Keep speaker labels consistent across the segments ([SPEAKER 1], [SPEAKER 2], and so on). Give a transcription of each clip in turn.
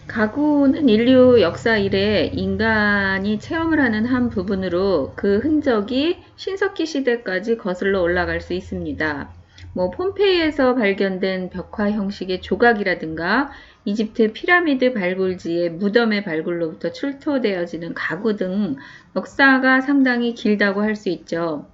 [SPEAKER 1] 가구는 인류 역사 이래 인간이 체험을 하는 한 부분으로 그 흔적이 신석기 시대까지 거슬러 올라갈 수 있습니다. 폼페이에서 발견된 벽화 형식의 조각이라든가 이집트 피라미드 발굴지의 무덤의 발굴로부터 출토되어지는 가구 등 역사가 상당히 길다고 할 수 있죠.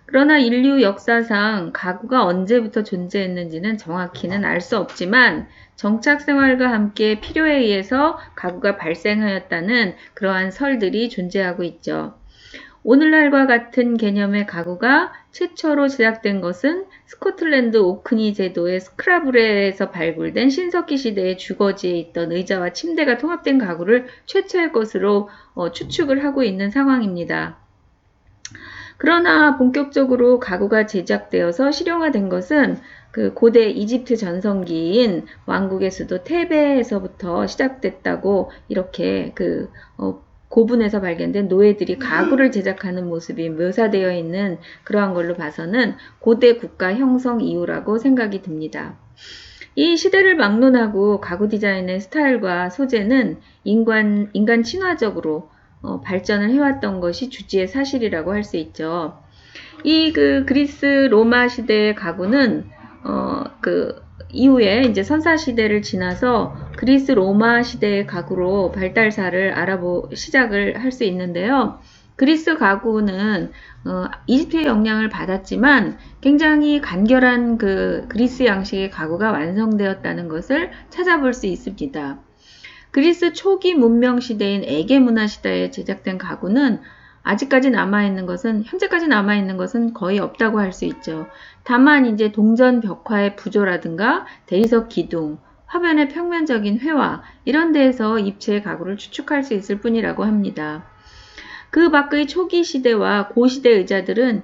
[SPEAKER 1] 그러나 인류 역사상 가구가 언제부터 존재했는지는 정확히는 알 수 없지만 정착 생활과 함께 필요에 의해서 가구가 발생하였다는 그러한 설들이 존재하고 있죠. 오늘날과 같은 개념의 가구가 최초로 제작된 것은 스코틀랜드 오크니 제도의 스크라블에서 발굴된 신석기 시대의 주거지에 있던 의자와 침대가 통합된 가구를 최초의 것으로 추측을 하고 있는 상황입니다. 그러나 본격적으로 가구가 제작되어서 실용화된 것은 그 고대 이집트 전성기인 왕국의 수도 테베에서부터 시작됐다고 이렇게 고분에서 발견된 노예들이 가구를 제작하는 모습이 묘사되어 있는 그러한 걸로 봐서는 고대 국가 형성 이후라고 생각이 듭니다. 이 시대를 막론하고 가구 디자인의 스타일과 소재는 인간 친화적으로 발전을 해왔던 것이 주지의 사실이라고 할 수 있죠. 이 그리스 로마 시대의 가구는 이후에 이제 선사 시대를 지나서 그리스 로마 시대의 가구로 발달사를 시작을 할 수 있는데요. 그리스 가구는 이집트의 영향을 받았지만 굉장히 간결한 그리스 양식의 가구가 완성되었다는 것을 찾아볼 수 있습니다. 그리스 초기 문명 시대인 에게 문화 시대에 제작된 가구는 현재까지 남아있는 것은 거의 없다고 할 수 있죠. 다만 이제 동전 벽화의 부조라든가 대리석 기둥, 화면의 평면적인 회화 이런 데에서 입체의 가구를 추측할 수 있을 뿐이라고 합니다. 그 밖의 초기 시대와 고시대 의자들은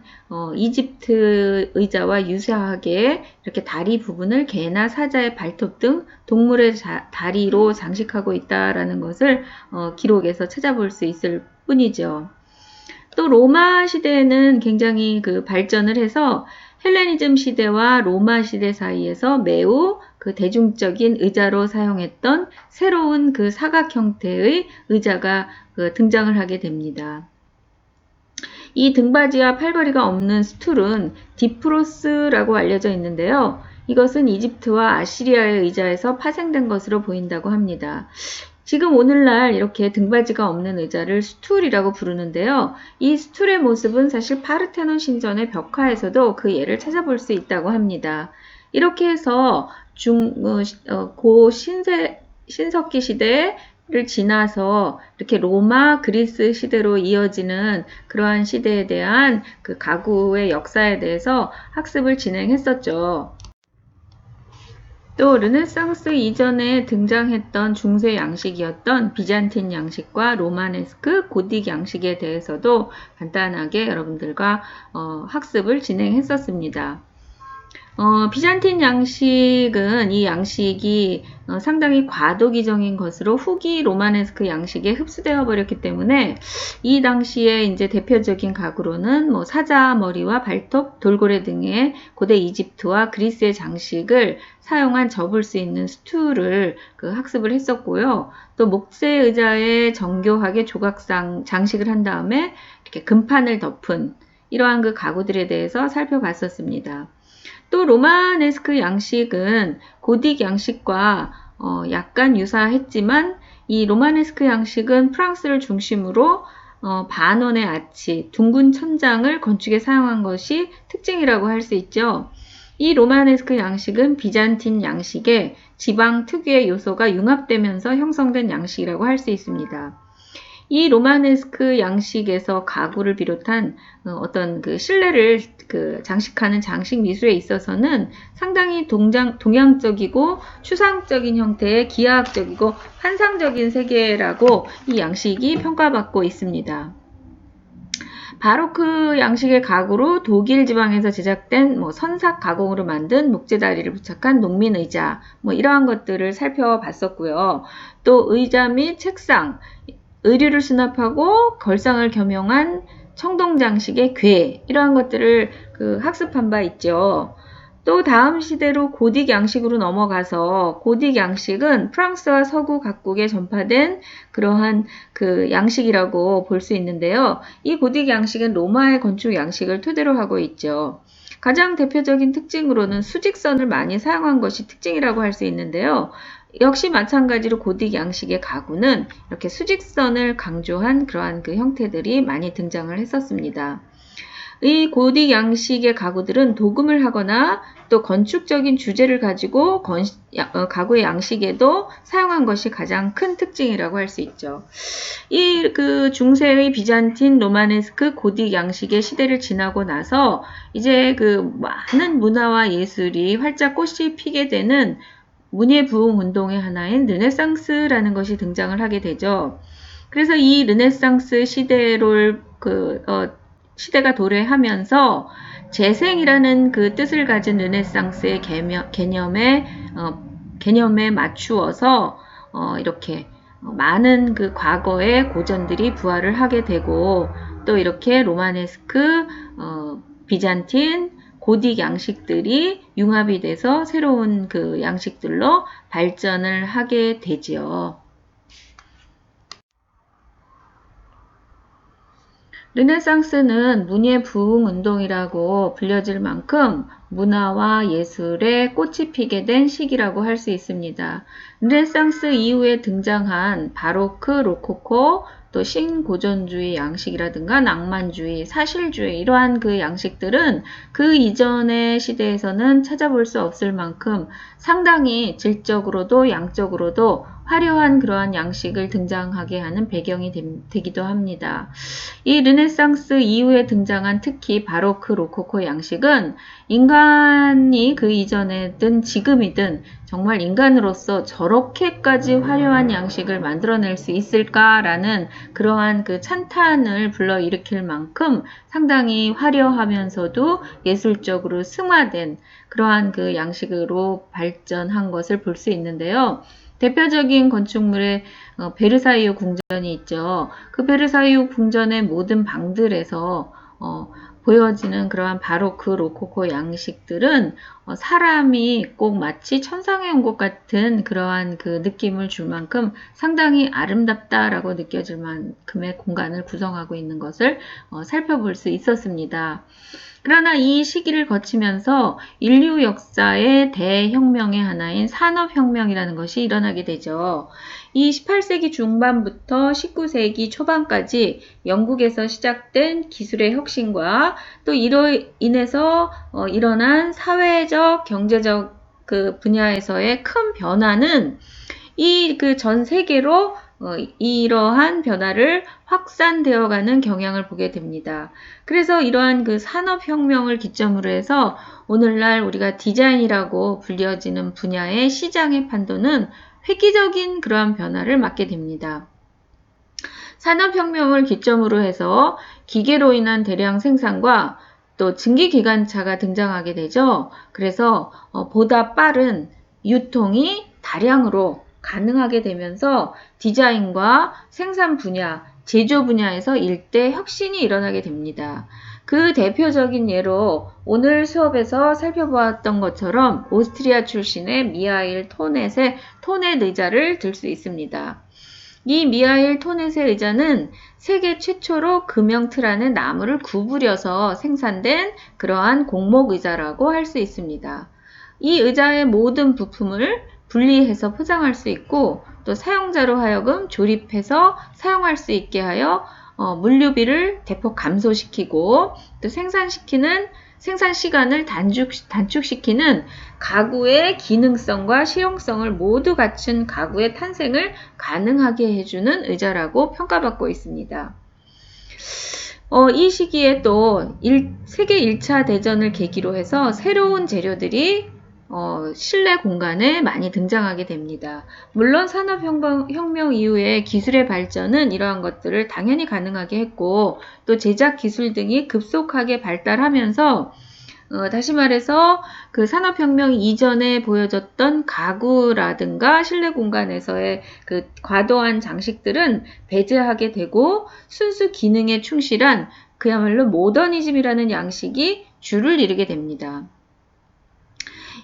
[SPEAKER 1] 이집트 의자와 유사하게 이렇게 다리 부분을 개나 사자의 발톱 등 동물의 다리로 장식하고 있다라는 것을 기록에서 찾아볼 수 있을 뿐이죠. 또 로마 시대에는 굉장히 발전을 해서 헬레니즘 시대와 로마 시대 사이에서 매우 대중적인 의자로 사용했던 새로운 사각 형태의 의자가 등장을 하게 됩니다. 이 등받이와 팔걸이가 없는 스툴은 디프로스라고 알려져 있는데요. 이것은 이집트와 아시리아의 의자에서 파생된 것으로 보인다고 합니다. 지금 오늘날 이렇게 등받이가 없는 의자를 스툴이라고 부르는데요. 이 스툴의 모습은 사실 파르테논 신전의 벽화에서도 그 예를 찾아볼 수 있다고 합니다. 이렇게 해서 신석기 시대를 지나서 이렇게 로마, 그리스 시대로 이어지는 그러한 시대에 대한 가구의 역사에 대해서 학습을 진행했었죠. 또 르네상스 이전에 등장했던 중세 양식이었던 비잔틴 양식과 로마네스크, 고딕 양식에 대해서도 간단하게 여러분들과 학습을 진행했었습니다. 비잔틴 양식은 이 양식이 상당히 과도기적인 것으로 후기 로마네스크 양식에 흡수되어 버렸기 때문에 이 당시에 이제 대표적인 가구로는 사자 머리와 발톱, 돌고래 등의 고대 이집트와 그리스의 장식을 사용한 접을 수 있는 스툴을 학습을 했었고요. 또 목재 의자에 정교하게 조각상 장식을 한 다음에 이렇게 금판을 덮은 이러한 가구들에 대해서 살펴봤었습니다. 또 로마네스크 양식은 고딕 양식과 약간 유사했지만 이 로마네스크 양식은 프랑스를 중심으로 반원의 아치, 둥근 천장을 건축에 사용한 것이 특징이라고 할 수 있죠. 이 로마네스크 양식은 비잔틴 양식의 지방 특유의 요소가 융합되면서 형성된 양식이라고 할 수 있습니다. 이 로마네스크 양식에서 가구를 비롯한 어떤 실내를 장식하는 장식 미술에 있어서는 상당히 동양적이고 추상적인 형태의 기하학적이고 환상적인 세계라고 이 양식이 평가받고 있습니다. 바로크 양식의 가구로 독일 지방에서 제작된 선삭 가공으로 만든 목재다리를 부착한 농민의자 이러한 것들을 살펴봤었고요. 또 의자 및 책상, 의류를 수납하고 걸상을 겸용한 청동장식의 궤 이러한 것들을 학습한 바 있죠. 또 다음 시대로 고딕 양식으로 넘어가서 고딕 양식은 프랑스와 서구 각국에 전파된 그러한 그 양식이라고 볼 수 있는데요. 이 고딕 양식은 로마의 건축 양식을 토대로 하고 있죠. 가장 대표적인 특징으로는 수직선을 많이 사용한 것이 특징이라고 할 수 있는데요. 역시 마찬가지로 고딕 양식의 가구는 이렇게 수직선을 강조한 그러한 그 형태들이 많이 등장을 했었습니다. 이 고딕 양식의 가구들은 도금을 하거나 또 건축적인 주제를 가지고 가구의 양식에도 사용한 것이 가장 큰 특징이라고 할 수 있죠. 이 그 중세의 비잔틴 로마네스크 고딕 양식의 시대를 지나고 나서 이제 그 많은 문화와 예술이 활짝 꽃이 피게 되는 문예 부흥 운동의 하나인 르네상스라는 것이 등장을 하게 되죠. 그래서 이 르네상스 시대를 시대가 도래하면서 재생이라는 그 뜻을 가진 르네상스의 개념에 맞추어서 이렇게 많은 그 과거의 고전들이 부활을 하게 되고 또 이렇게 로마네스크, 비잔틴, 고딕 양식들이 융합이 돼서 새로운 그 양식들로 발전을 하게 되지요. 르네상스는 문예 부흥 운동이라고 불려질 만큼 문화와 예술의 꽃이 피게 된 시기라고 할 수 있습니다. 르네상스 이후에 등장한 바로크, 로코코, 또 신고전주의 양식이라든가 낭만주의, 사실주의 이러한 그 양식들은 그 이전의 시대에서는 찾아볼 수 없을 만큼 상당히 질적으로도 양적으로도 화려한 그러한 양식을 등장하게 하는 배경이 되기도 합니다. 이 르네상스 이후에 등장한 특히 바로크, 로코코 양식은 인간이 그 이전에든 지금이든 정말 인간으로서 저렇게까지 화려한 양식을 만들어낼 수 있을까라는 그러한 그 찬탄을 불러일으킬 만큼 상당히 화려하면서도 예술적으로 승화된 그러한 그 양식으로 발전한 것을 볼 수 있는데요. 대표적인 건축물의 베르사유 궁전이 있죠. 그 베르사유 궁전의 모든 방들에서 보여지는 그러한 바로크 로코코 양식들은 사람이 꼭 마치 천상에 온 것 같은 그러한 그 느낌을 줄 만큼 상당히 아름답다라고 느껴질 만큼의 공간을 구성하고 있는 것을 살펴볼 수 있었습니다. 그러나 이 시기를 거치면서 인류 역사의 대혁명의 하나인 산업혁명이라는 것이 일어나게 되죠. 이 18세기 중반부터 19세기 초반까지 영국에서 시작된 기술의 혁신과 또 이로 인해서 일어난 사회적, 경제적 그 분야에서의 큰 변화는 이 그 전 세계로 이러한 변화를 확산되어가는 경향을 보게 됩니다. 그래서 이러한 그 산업혁명을 기점으로 해서 오늘날 우리가 디자인이라고 불려지는 분야의 시장의 판도는 획기적인 그러한 변화를 맞게 됩니다. 산업혁명을 기점으로 해서 기계로 인한 대량 생산과 또 증기기관차가 등장하게 되죠. 그래서 보다 빠른 유통이 다량으로 가능하게 되면서 디자인과 생산 분야, 제조 분야에서 일대 혁신이 일어나게 됩니다. 그 대표적인 예로 오늘 수업에서 살펴보았던 것처럼 오스트리아 출신의 미하일 토넷의 토넷 의자를 들 수 있습니다. 이 미하일 토넷의 의자는 세계 최초로 금형 틀 안에 나무를 구부려서 생산된 그러한 공목 의자라고 할 수 있습니다. 이 의자의 모든 부품을 분리해서 포장할 수 있고 또 사용자로 하여금 조립해서 사용할 수 있게 하여 물류비를 대폭 감소시키고 또 생산 시간을 단축시키는 가구의 기능성과 실용성을 모두 갖춘 가구의 탄생을 가능하게 해주는 의자라고 평가받고 있습니다. 이 시기에 또 세계 1차 대전을 계기로 해서 새로운 재료들이 실내 공간에 많이 등장하게 됩니다. 물론 산업혁명 이후에 기술의 발전은 이러한 것들을 당연히 가능하게 했고 또 제작 기술 등이 급속하게 발달하면서 다시 말해서 그 산업혁명 이전에 보여졌던 가구라든가 실내 공간에서의 그 과도한 장식들은 배제하게 되고 순수 기능에 충실한 그야말로 모더니즘이라는 양식이 주를 이루게 됩니다.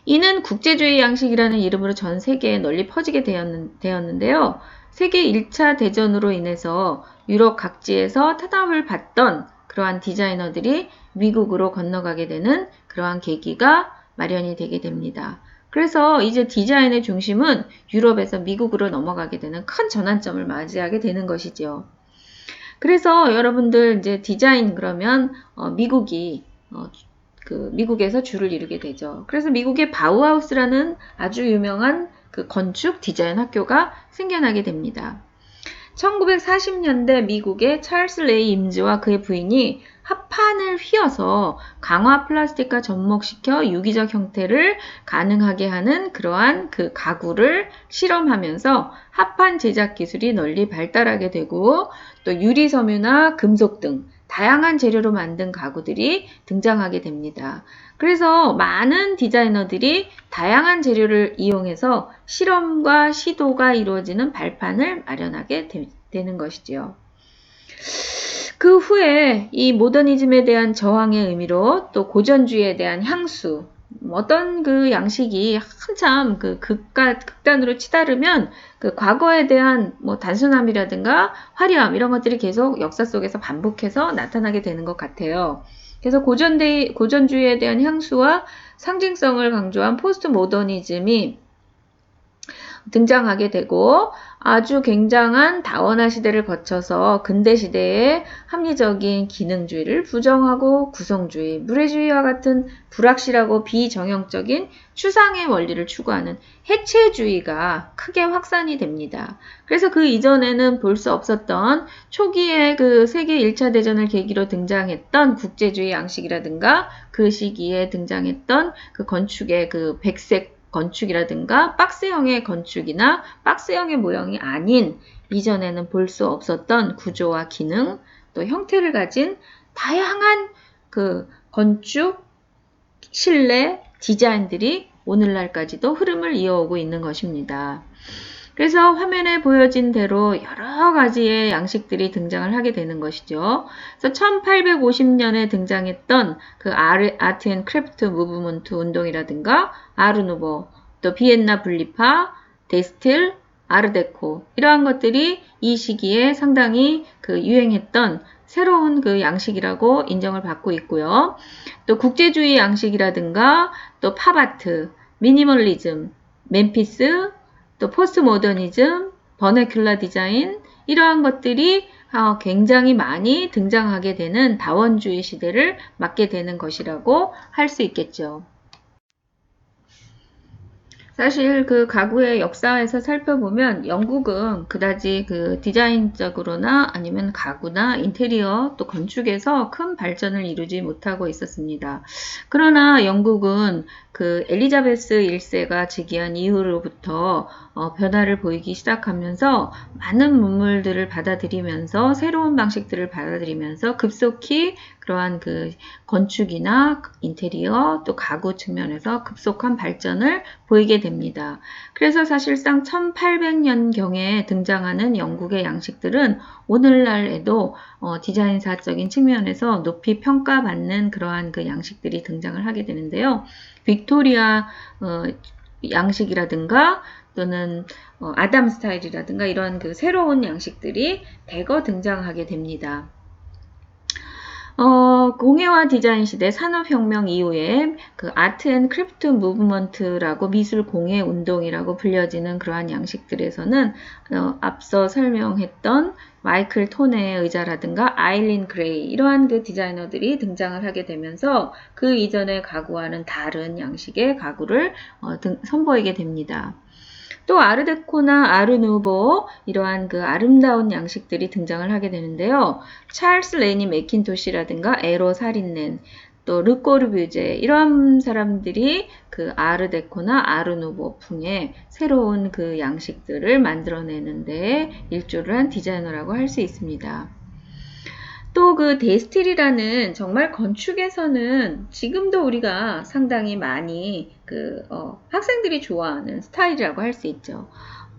[SPEAKER 1] 이는 국제주의 양식이라는 이름으로 전 세계에 널리 퍼지게 되었는데요. 세계 1차 대전으로 인해서 유럽 각지에서 탄압을 받던 그러한 디자이너들이 미국으로 건너가게 되는 그러한 계기가 마련이 되게 됩니다. 그래서 이제 디자인의 중심은 유럽에서 미국으로 넘어가게 되는 큰 전환점을 맞이하게 되는 것이죠. 그래서 여러분들 이제 디자인 그러면 미국에서 주를 이루게 되죠. 그래서 미국의 바우하우스라는 아주 유명한 그 건축 디자인 학교가 생겨나게 됩니다. 1940년대 미국의 찰스 레이 임즈와 그의 부인이 합판을 휘어서 강화 플라스틱과 접목시켜 유기적 형태를 가능하게 하는 그러한 그 가구를 실험하면서 합판 제작 기술이 널리 발달하게 되고 또 유리섬유나 금속 등 다양한 재료로 만든 가구들이 등장하게 됩니다. 그래서 많은 디자이너들이 다양한 재료를 이용해서 실험과 시도가 이루어지는 발판을 마련하게 되는 것이지요. 그 후에 이 모더니즘에 대한 저항의 의미로 또 고전주의에 대한 향수, 어떤 그 양식이 한참 그 극단으로 치달으면 그 과거에 대한 뭐 단순함이라든가 화려함 이런 것들이 계속 역사 속에서 반복해서 나타나게 되는 것 같아요. 그래서 고전주의에 대한 향수와 상징성을 강조한 포스트 모더니즘이 등장하게 되고 아주 굉장한 다원화 시대를 거쳐서 근대 시대의 합리적인 기능주의를 부정하고 구성주의, 물의주의와 같은 불확실하고 비정형적인 추상의 원리를 추구하는 해체주의가 크게 확산이 됩니다. 그래서 그 이전에는 볼 수 없었던 초기에 그 세계 1차 대전을 계기로 등장했던 국제주의 양식이라든가 그 시기에 등장했던 그 건축의 그 백색 건축이라든가 박스형의 건축이나 박스형의 모형이 아닌 이전에는 볼 수 없었던 구조와 기능 또 형태를 가진 다양한 그 건축, 실내, 디자인들이 오늘날까지도 흐름을 이어오고 있는 것입니다. 그래서 화면에 보여진 대로 여러 가지의 양식들이 등장을 하게 되는 것이죠. 그래서 1850년에 등장했던 그 아트 앤 크래프트 무브먼트 운동이라든가 아르누보, 또 비엔나 분리파, 데스틸, 아르데코 이러한 것들이 이 시기에 상당히 그 유행했던 새로운 그 양식이라고 인정을 받고 있고요. 또 국제주의 양식이라든가 또 팝아트, 미니멀리즘, 맨피스, 또 포스트 모더니즘, 버네큘러 디자인 이러한 것들이 굉장히 많이 등장하게 되는 다원주의 시대를 맞게 되는 것이라고 할 수 있겠죠. 사실 그 가구의 역사에서 살펴보면 영국은 그다지 그 디자인적으로나 아니면 가구나 인테리어 또 건축에서 큰 발전을 이루지 못하고 있었습니다. 그러나 영국은 그 엘리자베스 1세가 즉위한 이후로부터 변화를 보이기 시작하면서 많은 문물들을 받아들이면서 새로운 방식들을 받아들이면서 급속히 그러한 그 건축이나 인테리어 또 가구 측면에서 급속한 발전을 보이게 됩니다. 그래서 사실상 1800년경에 등장하는 영국의 양식들은 오늘날에도 디자인사적인 측면에서 높이 평가받는 그러한 그 양식들이 등장을 하게 되는데요. 빅토리아 양식이라든가 또는 아담 스타일이라든가 이런 그 새로운 양식들이 대거 등장하게 됩니다. 공예와 디자인 시대 산업혁명 이후에 그 아트 앤 크래프트 무브먼트라고 미술 공예 운동이라고 불려지는 그러한 양식들에서는 앞서 설명했던 마이클 토네의 의자라든가 아일린 그레이 이러한 그 디자이너들이 등장을 하게 되면서 그 이전의 가구와는 다른 양식의 가구를 선보이게 됩니다. 또 아르데코나 아르누보 이러한 그 아름다운 양식들이 등장을 하게 되는데요. 찰스 레니 맥킨토시라든가 에로 사린넨 또 르꼬르뷰제 이러한 사람들이 그 아르데코나 아르누보풍의 새로운 그 양식들을 만들어내는데 일조를 한 디자이너라고 할 수 있습니다. 또 그 데스틸이라는 정말 건축에서는 지금도 우리가 상당히 많이 학생들이 좋아하는 스타일이라고 할 수 있죠.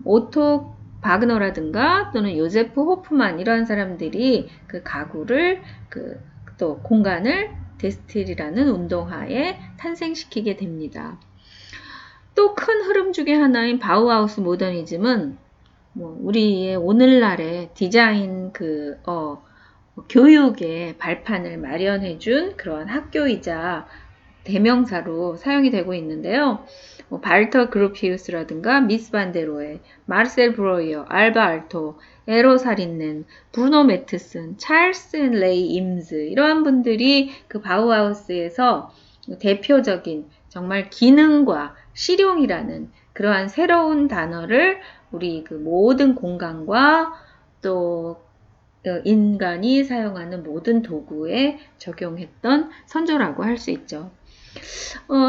[SPEAKER 1] 오토 바그너라든가 또는 요제프 호프만 이런 사람들이 그 가구를 또 공간을 데스틸이라는 운동하에 탄생시키게 됩니다. 또 큰 흐름 중에 하나인 바우하우스 모더니즘은 우리의 오늘날의 디자인 교육의 발판을 마련해준 그러한 학교이자 대명사로 사용이 되고 있는데요. 발터 그루피우스라든가 미스 반데로에, 마르셀 브로이어, 알바 알토, 에로 사린넨, 브루노 매트슨, 찰스 레이 임즈 이러한 분들이 그 바우하우스에서 대표적인 정말 기능과 실용이라는 그러한 새로운 단어를 우리 그 모든 공간과 또 인간이 사용하는 모든 도구에 적용했던 선조라고 할 수 있죠.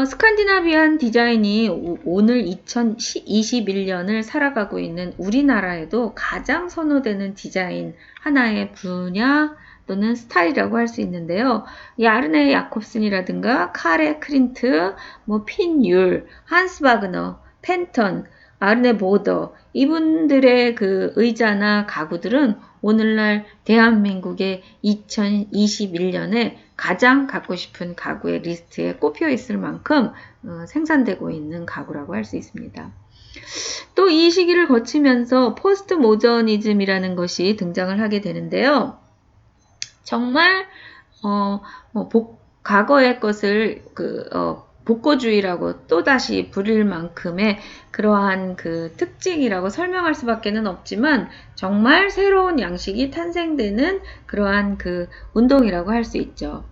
[SPEAKER 1] 스칸디나비안 디자인이 오늘 2021년을 살아가고 있는 우리나라에도 가장 선호되는 디자인 하나의 분야 또는 스타일이라고 할 수 있는데요. 야르네 야콥슨이라든가 카레 크린트, 핀율, 한스 바그너, 펜턴, 아르네 보더 이분들의 그 의자나 가구들은 오늘날 대한민국의 2021년에 가장 갖고 싶은 가구의 리스트에 꼽혀 있을 만큼 생산되고 있는 가구라고 할 수 있습니다. 또 이 시기를 거치면서 포스트 모더니즘이라는 것이 등장을 하게 되는데요. 정말 과거의 것을 복고주의라고 또다시 부릴 만큼의 그러한 그 특징이라고 설명할 수밖에는 없지만 정말 새로운 양식이 탄생되는 그러한 그 운동이라고 할 수 있죠.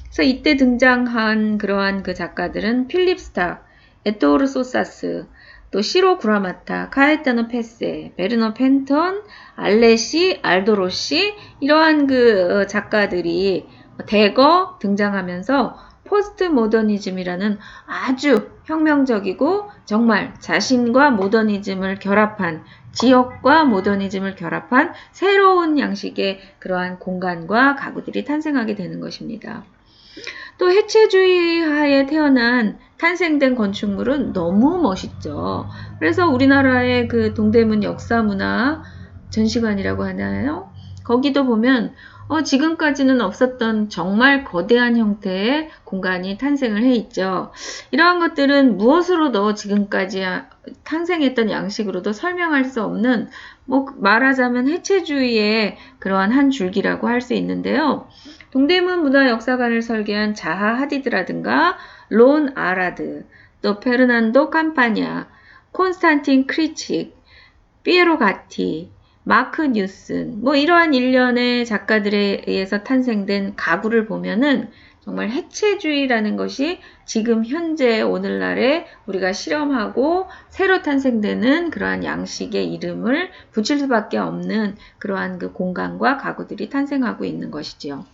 [SPEAKER 1] 그래서 이때 등장한 그러한 그 작가들은 필립 스탁, 에토르 소사스, 또 시로 구라마타, 카에타노 페세, 베르너 펜턴, 알레시, 알도로시 이러한 그 작가들이 대거 등장하면서 포스트 모더니즘이라는 아주 혁명적이고 정말 자신과 모더니즘을 결합한 지역과 모더니즘을 결합한 새로운 양식의 그러한 공간과 가구들이 탄생하게 되는 것입니다. 또 해체주의 하에 탄생된 건축물은 너무 멋있죠. 그래서 우리나라의 그 동대문 역사문화 전시관이라고 하나요? 거기도 보면 지금까지는 없었던 정말 거대한 형태의 공간이 탄생을 해 있죠. 이러한 것들은 무엇으로도 지금까지 탄생했던 양식으로도 설명할 수 없는 말하자면 해체주의의 그러한 한 줄기라고 할 수 있는데요. 동대문 문화역사관을 설계한 자하 하디드라든가 론 아라드, 또 페르난도 캄파냐, 콘스탄틴 크리칙, 피에로 가티, 마크 뉴슨 이러한 일련의 작가들에 의해서 탄생된 가구를 보면은 정말 해체주의라는 것이 지금 현재 오늘날에 우리가 실험하고 새로 탄생되는 그러한 양식의 이름을 붙일 수밖에 없는 그러한 그 공간과 가구들이 탄생하고 있는 것이지요.